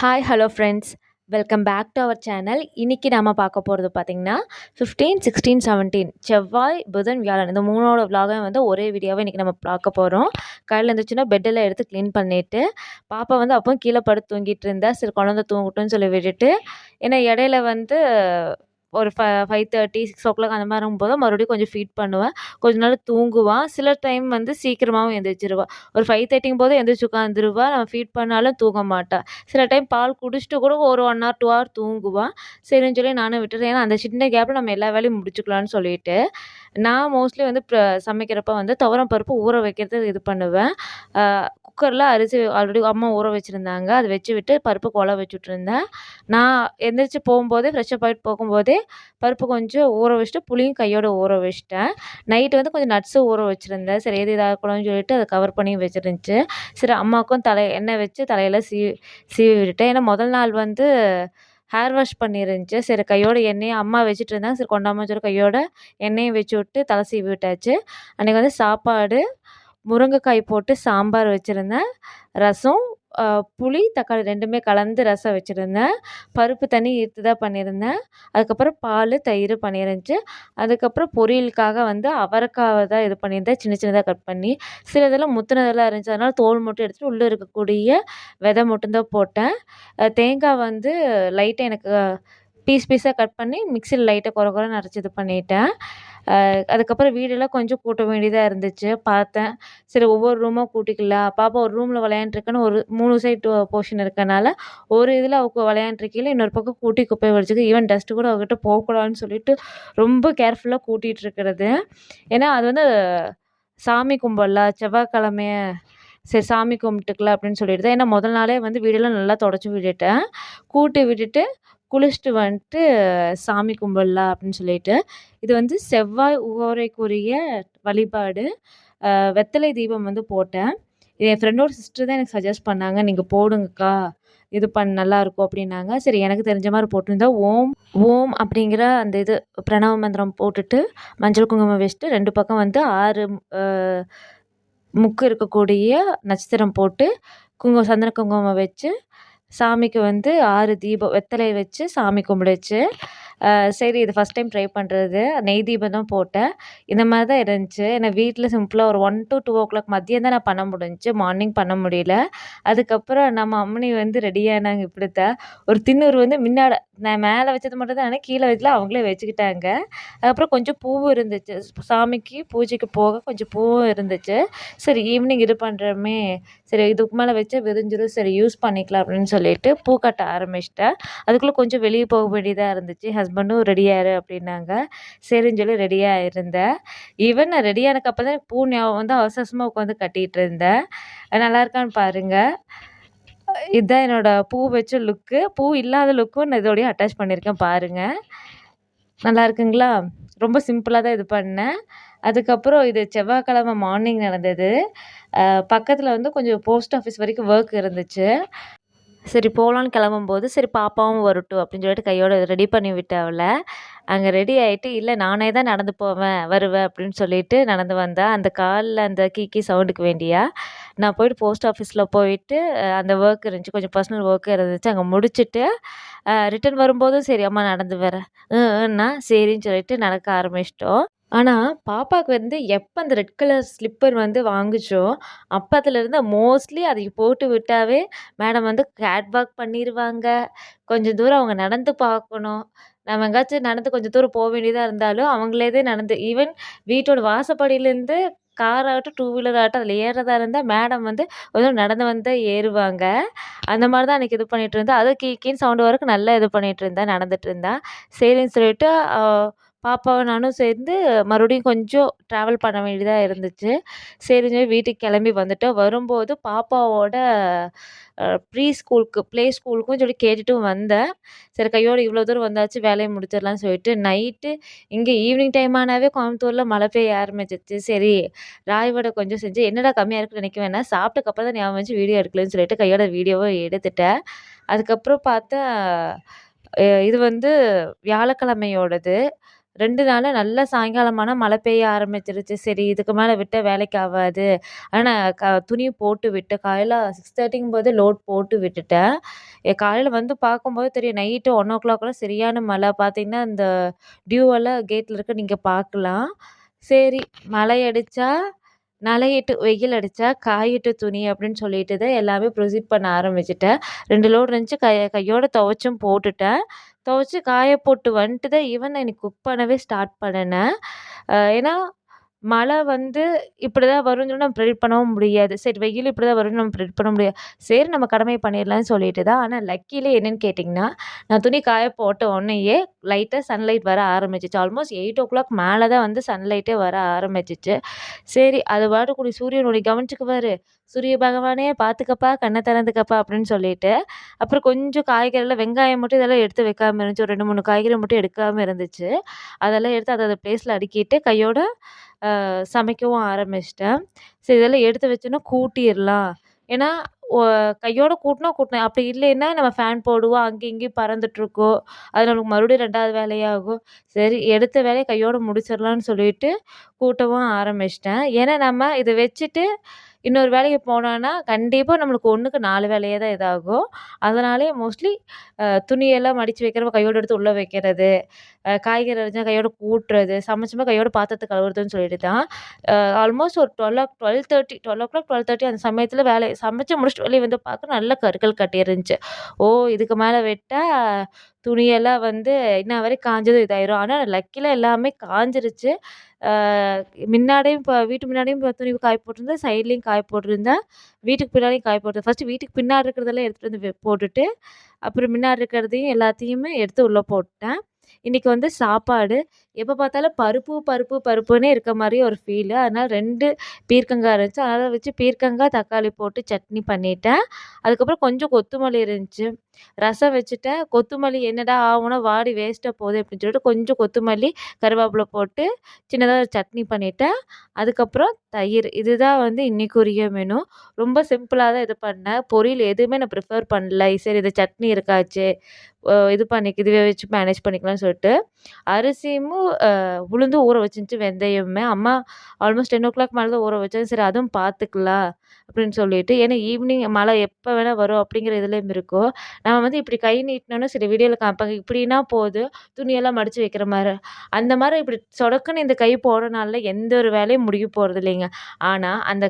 Hi hello friends, welcome back to our channel. இன்றைக்கி நம்ம பார்க்க போகிறது பார்த்திங்கன்னா 15, 16, 17 செவ்வாய், புதன், வியாழன் இந்த மூணோட விலாகையும் வந்து ஒரே வீடியோவை இன்றைக்கி நம்ம பார்க்க போகிறோம். காலையில் இருந்துச்சுன்னா பெட்டெல்லாம் எடுத்து க்ளீன் பண்ணிவிட்டு பாப்பா வந்து அப்போ கீழே படுத்து தூங்கிட்டு இருந்தா. சரி குழந்தை தூங்கட்டும்னு சொல்லி விட்டுட்டு, ஏன்னா இடையில வந்து ஒரு 5:30, 6 அந்த மாதிரி இருக்கும்போது மறுபடியும் கொஞ்சம் ஃபீட் பண்ணுவேன். கொஞ்ச நாள் தூங்குவான். சில டைம் வந்து சீக்கிரமாகவும் எந்திரிச்சிருவா. ஒரு 5:30ங்கும் போது எந்திரிச்சு உட்காந்துருவா. நம்ம ஃபீட் பண்ணாலும் தூங்க மாட்டா. சில டைம் பால் குடிச்சிட்டு கூட ஒரு 1 ஹவர் 2 ஹவர் தூங்குவா. சரின்னு சொல்லி நானும் விட்டுட்டேன். ஏன்னா அந்த சின்ன கேப்பில் நம்ம எல்லா வேலையும் முடிச்சுக்கலான்னு சொல்லிட்டு, நான் மோஸ்ட்லி வந்து சமைக்கிறப்ப வந்து துவரம் பருப்பு ஊற வைக்கிறதுக்கு இது பண்ணுவேன். குக்கரில் அரிசி ஆல்ரெடி அம்மா ஊற வச்சுருந்தாங்க. அதை வச்சு விட்டு பருப்பு கொழ வச்சுட்ருந்தேன். நான் எந்திரிச்சு போகும்போதே ஃப்ரெஷ்ஷப் ஆகிட்டு போகும்போதே பருப்பு கொஞ்சம் ஊற வச்சுட்டு புளியும் கையோட ஊற வச்சுட்டேன். நைட்டு வந்து கொஞ்சம் நட்ஸு ஊற வச்சுருந்தேன். சரி எது இதாகக்கூடாதுன்னு சொல்லிட்டு அதை கவர் பண்ணி வச்சுருந்துச்சு. சரி அம்மாவுக்கும் எண்ணெய் வச்சு தலையெல்லாம் சீவி விட்டுட்டேன். ஏன்னா முதல் நாள் வந்து ஹேர் வாஷ் பண்ணியிருந்துச்சு. சரி கையோட எண்ணெயை அம்மா வச்சுட்டு இருந்தாங்க. சரி கொண்டாம்மா சொல்லி கையோட எண்ணெயும் வச்சு விட்டு தலை சீவி விட்டாச்சு. அன்றைக்கி வந்து சாப்பாடு முருங்கைக்காய் போட்டு சாம்பார் வச்சுருந்தேன். ரசம், புளி, தக்காளி 2மே கலந்து ரசம் வச்சுருந்தேன். பருப்பு தண்ணி ஈர்த்து தான் பண்ணியிருந்தேன். அதுக்கப்புறம் பால், தயிர் பண்ணியிருந்துச்சு. அதுக்கப்புறம் பொரியலுக்காக வந்து அவரைக்காவ தான் இது பண்ணியிருந்தேன். சின்ன சின்னதாக கட் பண்ணி. சில இதெல்லாம் முத்துனதெல்லாம் இருந்துச்சு. அதனால் தோல் மட்டும் எடுத்துகிட்டு உள்ளே இருக்கக்கூடிய விதை மட்டும்தான் போட்டேன். தேங்காய் வந்து லைட்டாக எனக்கு பீஸ் பீஸாக கட் பண்ணி மிக்ஸியில் லைட்டாக கொர கொரன்னு அரைச்சி இது பண்ணிட்டேன். அதுக்கப்புறம் வீடெல்லாம் கொஞ்சம் கூட்ட வேண்டியதா இருந்துச்சு. பார்த்தேன். சரி ஒவ்வொரு ரூமா கூட்டிக்கலாம். பாப்பா ஒரு ரூமில் விளையாண்ட்ருக்கான்னு ஒரு 3 சைடு போர்ஷன் இருக்கனால, ஒரு இதில் அவ விளையாண்ட்ருக்கையில இன்னொரு பக்கம் கூட்டி குப்பைய வலிச்சுக்க. ஈவன் டஸ்ட்டு கூட அவகிட்ட போகக்கூடாதுன்னு சொல்லிட்டு ரொம்ப கேர்ஃபுல்லாக கூட்டிகிட்டு இருக்கிறது. ஏன்னா அது வந்து சாமி கும்பல்ல செவ்வாய்க்கிழமைய சரி சாமி கும்பிட்டுக்கலாம் அப்படின்னு சொல்லிட்டு தான். ஏன்னா முதல் நாளே வந்து வீடெல்லாம் நல்லா தொடச்சி விட்டுட்டேன். கூட்டி விட்டுட்டு குளிச்சுட்டு வந்துட்டு சாமி கும்பிடலாம் அப்படின்னு சொல்லிட்டு. இது வந்து செவ்வாய் உகோரைக்குரிய வழிபாடு. வெத்தலை தீபம் வந்து போட்டேன். இது என் ஃப்ரெண்டோட சிஸ்டர் தான் எனக்கு சஜெஸ்ட் பண்ணாங்க. "நீங்கள் போடுங்கக்கா, இது நல்லாயிருக்கும்" அப்படின்னாங்க. சரி எனக்கு தெரிஞ்ச மாதிரி போட்டிருந்தேன். ஓம் ஓம் அப்படிங்கிற அந்த இது பிரணவ மந்திரம் போட்டுட்டு மஞ்சள் குங்குமம் வச்சுட்டு 2 பக்கம் வந்து 6 முக்கு இருக்கக்கூடிய நட்சத்திரம் போட்டு சந்தன குங்குமம் வச்சு சாமிக்கு வந்து 6 தீபம் வெத்தலை வச்சு சாமி கும்பிடுச்சு. சரி இது ஃபஸ்ட் டைம் ட்ரை பண்ணுறது. நெய் தீபம் தான் போட்டேன். இந்த மாதிரி தான் இருந்துச்சு. ஏன்னா வீட்டில் சிம்பிளாக ஒரு 1 to 2 மதியம் தான் நான் பண்ண முடிஞ்சுச்சு. மார்னிங் பண்ண முடியல. அதுக்கப்புறம் நம்ம அம்மனி வந்து ரெடியானாங்க இப்படித்தான். ஒரு திண்ணூறு வந்து முன்னாட நான் மேலே வச்சது மட்டும் தான் கீழே வைக்கல, அவங்களே வச்சுக்கிட்டாங்க. அதுக்கப்புறம் கொஞ்சம் பூவும் இருந்துச்சு. சாமிக்கு பூஜைக்கு போக கொஞ்சம் பூவும் இருந்துச்சு. சரி ஈவினிங் இது பண்ணுறோமே, சரி இதுக்கு மேலே வச்சா விரிஞ்சிரும், சரி யூஸ் பண்ணிக்கலாம் அப்படின்னு சொல்லிட்டு பூ கட்ட ஆரம்பிச்சிட்டேன். அதுக்குள்ளே கொஞ்சம் வெளியே போக வேண்டியதாக இருந்துச்சு. ஹஸ்பண்டும் ரெடியாரு அப்படின்னாங்க. சரின்னு சொல்லி ரெடியாக இருந்தேன். ஈவன் நான் ரெடியானதுக்கப்புறம் தான் பூ ஞாபகம் வந்து அவசர அவசரமாக உட்காந்து கட்டிகிட்டு இருந்தேன். நல்லா இருக்கான்னு பாருங்கள். இதுதான் என்னோட பூ வச்ச லுக்கு. பூ இல்லாத லுக்கும் நான் இதோடய அட்டாச் பண்ணியிருக்கேன் பாருங்கள். நல்லா இருக்குங்களா? ரொம்ப சிம்பிளாக தான் இது பண்ணேன். அதுக்கப்புறம் இது செவ்வாய்க்கிழமை மார்னிங் நடந்தது. பக்கத்தில் வந்து கொஞ்சம் போஸ்ட் ஆஃபீஸ் வரைக்கும் ஒர்க் இருந்துச்சு. சரி போகலான்னு கிளம்பும்போது, சரி பாப்பாவும் வரட்டும் அப்படின்னு சொல்லிட்டு கையோட ரெடி பண்ணி விட்டேன் அவள. அங்கே ரெடி ஆகிட்டு, இல்லை நானே தான் நடந்து போவேன் வருவேன் அப்படின்னு சொல்லிட்டு நடந்து வந்தா. அந்த காலில் அந்த கீ சவுண்டுக்கு வேண்டியா. நான் போயிட்டு போஸ்ட் ஆஃபீஸில் போயிட்டு அந்த ஒர்க் இருந்துச்சு, கொஞ்சம் பர்சனல் ஒர்க் இருந்துச்சு. அங்கே முடிச்சுட்டு ரிட்டர்ன் வரும்போதும் சரி அம்மா நடந்து வரேன் ன்னா சரின்னு சொல்லிட்டு நடக்க ஆரம்பிச்சிட்டோம். ஆனால் பாப்பாவுக்கு வந்து எப்போ அந்த ரெட் கலர் ஸ்லிப்பர் வந்து வாங்குச்சோ, அப்போத்துலேருந்து மோஸ்ட்லி அதை போட்டு விட்டாவே மேடம் வந்து கேட் வாக் பண்ணிருவாங்க. கொஞ்சம் தூரம் அவங்க நடந்து பார்க்கணும். நம்ம எங்கேயாச்சும் நடந்து கொஞ்சம் தூரம் போக வேண்டியதா இருந்தாலும், அவங்களே தான் நடந்து ஈவன் வீட்டோட வாசப்படியிலேருந்து கார் ஆகட்டும், 2 வீலர் ஆகட்டும் அதில் ஏறுறதா இருந்தால் மேடம் வந்து கொஞ்சம் நடந்து வந்து தான் ஏறுவாங்க. அந்த மாதிரி தான் அன்றைக்கி இது பண்ணிகிட்டு இருந்தா. அதுவும் கீன்னு சவுண்டு வரைக்கும் நல்லா இது பண்ணிகிட்டு இருந்தா, நடந்துட்டு இருந்தா. சரின்னு சொல்லிட்டு பாப்பாவும் நானும் சேர்ந்து மறுபடியும் கொஞ்சம் ட்ராவல் பண்ண வேண்டியதா இருந்துச்சு. சரின்னு சொல்லி வீட்டுக்கு கிளம்பி வந்துட்டோம். வரும்போது பாப்பாவோட ப்ளே ஸ்கூலுக்கும் சொல்லி கேட்டுட்டும் வந்தேன். சரி கையோட இவ்வளோ தூரம் வந்தாச்சு வேலையை முடிச்சிடலான்னு சொல்லிட்டு நைட்டு இங்கே ஈவினிங் டைம் ஆனாவே கோயம்புத்தூரில் மழை பெய்ய ஆரம்பிச்சிருச்சு. சரி ராய் வடை கொஞ்சம் செஞ்சு என்னடா கம்மியாக இருக்குன்னு நினைக்க வேணாம், சாப்பிட்டதுக்கப்புறம் தான் ஞாபகம் வந்துச்சு வீடியோ எடுக்கலன்னு சொல்லிட்டு கையோட வீடியோவை எடுத்துட்டேன். அதுக்கப்புறம் பார்த்தா இது வந்து வியாழக்கிழமையோடது. 2 நாளா நல்லா சாயங்காலம் ஆனா மழை பெய்ய ஆரம்பிச்சிருச்சு. சரி இதுக்கு மேல விட்டா வேலைக்கு ஆவாது. ஆனா துணி போட்டு விட்டேன். காலையில 6:30ங்கும்போது லோட் போட்டு விட்டுட்டேன். காலையில் வந்து பார்க்கும்போது தெரியும் நைட்டு 1:00 சரியான மழை பார்த்தீங்கன்னா அந்த டியூவெல்லாம் கேட்டில் இருக்க நீங்கள் பார்க்கலாம். சரி மழை அடித்தா நனையட்டு, வெயில் அடித்தா காயட்டு துணி அப்படின்னு சொல்லிட்டு தான் எல்லாமே ப்ரொசீட் பண்ண ஆரம்பிச்சுட்டேன். 2 லோடு இருந்துச்சு கையோட துவைச்சும் போட்டுட்டேன். துவைச்சு காய போட்டு வந்துட்டு தான் ஈவன் நான் இன்னைக்கு குக் பண்ணவே ஸ்டார்ட் பண்ணுனேன். ஏன்னா மழை வந்து இப்படி தான் வரும்னு சொல்லி நம்ம ப்ரெடிக்ட் பண்ணவும் முடியாது. சரி வெயில் இப்படி தான் வரும்னு நம்ம ப்ரெடிக்ட் பண்ண முடியாது. சரி நம்ம கடமைய பண்ணிடலாம்னு சொல்லிட்டு தான். ஆனா லக்கிலி என்னன்னு கேட்டிங்கன்னா, நான் துணி காய போட்ட உடனேயே லைட்டா சன்லைட் வர ஆரம்பிச்சுச்சு. ஆல்மோஸ்ட் 8:00 மேல தான் வந்து சன்லைட்டே வர ஆரம்பிச்சுச்சு. சரி அது பாட்டுக்கு சூரியன் உன்னை கவனிச்சுக்குவாரு. "சூரிய பகவானே பார்த்துக்கப்பா, கண்ண திறந்துக்கப்பா" அப்படின்னு சொல்லிட்டு, அப்புறம் கொஞ்சம் காய்கறிலாம் வெங்காயம் மட்டும் இதெல்லாம் எடுத்து வைக்காம இருந்துச்சு. ஒரு 2, 3 காய்கறி மட்டும் எடுக்காம இருந்துச்சு. அதெல்லாம் எடுத்து அதது பிளேஸ்ல அடுக்கிட்டு கையோட சமைக்கவும் ஆரம்பிச்சுட்டேன். சரி இதெல்லாம் எடுத்து வச்சோன்னா கூட்டிர்லாம். ஏன்னா, ஒ கையோட கூட்டுனா கூட்டினேன். அப்படி இல்லைன்னா நம்ம ஃபேன் போடுவோம். அங்கேயும் இங்கேயும் பறந்துட்டுருக்கும். அது நமக்கு மறுபடியும் 2வது வேலையாகும். சரி எடுத்த வேலைய கையோட முடிச்சிடலான்னு சொல்லிட்டு கூட்டவும் ஆரம்பிச்சுட்டேன். ஏன்னா நம்ம இத வச்சுட்டு இன்னொரு வேலைக்கு போனோன்னா, கண்டிப்பா நம்மளுக்கு 1க்கு 4 வேலையா தான் இதாகும். அதனாலயே மோஸ்ட்லி துணியெல்லாம் மடிச்சு வைக்கிறப்ப கையோட எடுத்து உள்ள வைக்கிறது. காய்கறி அரிஞ்சா கையோட கூட்டுறது, சமைச்சோமா கையோட பாத்திரத்த கழுவுறதுன்னு சொல்லிட்டு தான். ஆல்மோஸ்ட் ஒரு 12:30 12:30 அந்த சமயத்தில சமைச்சு முடிச்சுட்டு வெளிய வந்து பார்க்க நல்ல கருக்கள் கட்டியிருந்துச்சு. ஓ! இதுக்கு மேல விட்டா துணியெல்லாம் வந்து இன்ன வரை காஞ்சதும் இதாயிரும். ஆனா லக்கில எல்லாமே காஞ்சிருச்சு. ஆ முன்னாடியும் இப்ப வீட்டு முன்னாடியும் துணி காய போட்டிருந்தேன். சைட்லயும் காய போட்டிருந்தேன். வீட்டுக்கு பின்னாடியும் காய போட்டேன். ஃபர்ஸ்ட்டு வீட்டுக்கு பின்னாடி இருக்கிறதெல்லாம் எடுத்துட்டு வந்து போட்டுட்டு, அப்புறம் முன்னாடி இருக்கிறதையும் எல்லாத்தையுமே எடுத்து உள்ள போட்டேன். இன்னைக்கு வந்து சாப்பாடு. எப்ப பார்த்தாலும் பருப்பு, பருப்பு, பருப்புன்னே இருக்க மாரியே ஒரு ஃபீலு. அதனால 2 பீர்க்கங்காய் இருந்துச்சு. அதனால வச்சு பீர்க்கங்காய், தக்காளி போட்டு சட்னி பண்ணிட்டேன். அதுக்கப்புறம் கொஞ்சம் கொத்தமல்லி இருந்துச்சு. ரசம் வச்சுட்டேன். கொத்தமல்லி என்னடா ஆகும்னா வாடி வேஸ்ட்டா போகுதே அப்படின்னு சொல்லிட்டு கொஞ்சம் கொத்தமல்லி, கருவேப்பில போட்டு சின்னதா ஒரு சட்னி பண்ணிட்டேன். அதுக்கப்புறம் தயிர். இதுதான் வந்து இன்னைக்குரிய மெனு. ரொம்ப சிம்பிளா தான் இது பண்ணேன். பொரியல் எதுவுமே நான் ப்ரிஃபர் பண்ணல. சரி இது சட்னி இருக்காச்சே, இதுவே வச்சு மேனேஜ் பண்ணிக்கலாம்னு சொல்லிட்டு, அரிசியும் உளுந்தும் ஊற வச்சுருந்துச்சு வெந்தயமுமே. அம்மா ஆல்மோஸ்ட் 10:00 மேல தான் ஊற வச்சாங்க. சரி அதுவும் பார்த்துக்கலாம் அப்படின்னு சொல்லிட்டு. ஏன்னா ஈவினிங் மழை எப்போ வேணா வரும் அப்படிங்கிற இதுலயும் இருக்கும். நம்ம வந்து இப்படி கை நீட்டினோம்னா சில வீடியோல காமிப்பாங்க. இப்படின்னா போதும் துணியெல்லாம் மடிச்சு வைக்கிற மாரி. அந்த மாரி இப்படி சொடக்குன்னு இந்த கை போடுறனால எந்த ஒரு வேலையும் முடிய போறது இல்லைங்க. ஆனா அந்த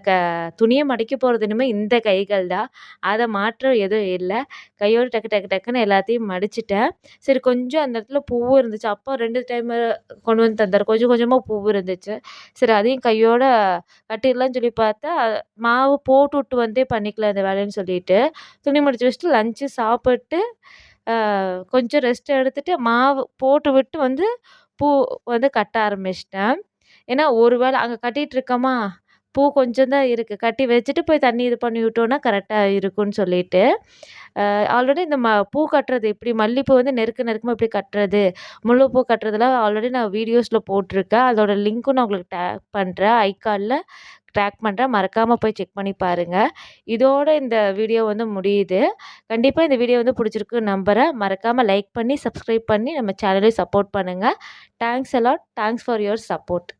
துணிய மடிக்க போறது இனிமே இந்த கைகள் தான். அத மாற்றம் எதுவும் இல்ல. கையோட டக்கு டக்கு டக்குன்னு எல்லாத்தையும் மடிச்சுட்டேன். சரி கொஞ்சம் அந்த இடத்துல பூவும் இருந்துச்சு. அப்பா 2 டைம் கொண்டு வந்து தந்தாரு. கொஞ்சம் கொஞ்சமா பூவு இருந்துச்சு. சரி அதையும் கையோட கட்டிடலான்னு சொல்லி பார்த்தா, மாவு போட்டுவிட்டு வந்தே பண்ணிக்கலாம் இந்த வேலைன்னு சொல்லிட்டு, துணி மடிச்சு வச்சுட்டு லஞ்சு சாப்பிட்டு, கொஞ்சம் ரெஸ்ட் எடுத்துட்டு மாவு போட்டு விட்டு வந்து பூ வந்து கட்ட ஆரம்பிச்சுட்டேன். ஏன்னா ஒரு வேளை அங்க கட்டிட்டு இருக்கோமா, பூ கொஞ்சம் தான் இருக்கு. கட்டி வச்சுட்டு போய் தண்ணி இது பண்ணி விட்டோம்னா கரெக்ட்டா இருக்கும்னு சொல்லிட்டு, ஆல்ரெடி இந்த பூ கட்டுறது எப்படி மல்லிப்பூ வந்து நெருக்கமா எப்படி கட்டுறது, முல்லைப்பூ கட்டுறதெல்லாம் ஆல்ரெடி நான் வீடியோஸ்ல போட்டிருக்கேன். அதோட லிங்க்கும் நான் உங்களுக்கு டேக் பண்றேன். ஐகான்ல டேக் பண்றேன். மறக்காம போய் செக் பண்ணி பாருங்க. இதோட இந்த வீடியோ வந்து முடியுது. கண்டிப்பா இந்த வீடியோ வந்து பிடிச்சிருக்குன்னு நம்புறேன். மறக்காம லைக் பண்ணி, சப்ஸ்கிரைப் பண்ணி நம்ம சேனலையும் சப்போர்ட் பண்ணுங்க. Thanks a lot. Thanks for your support.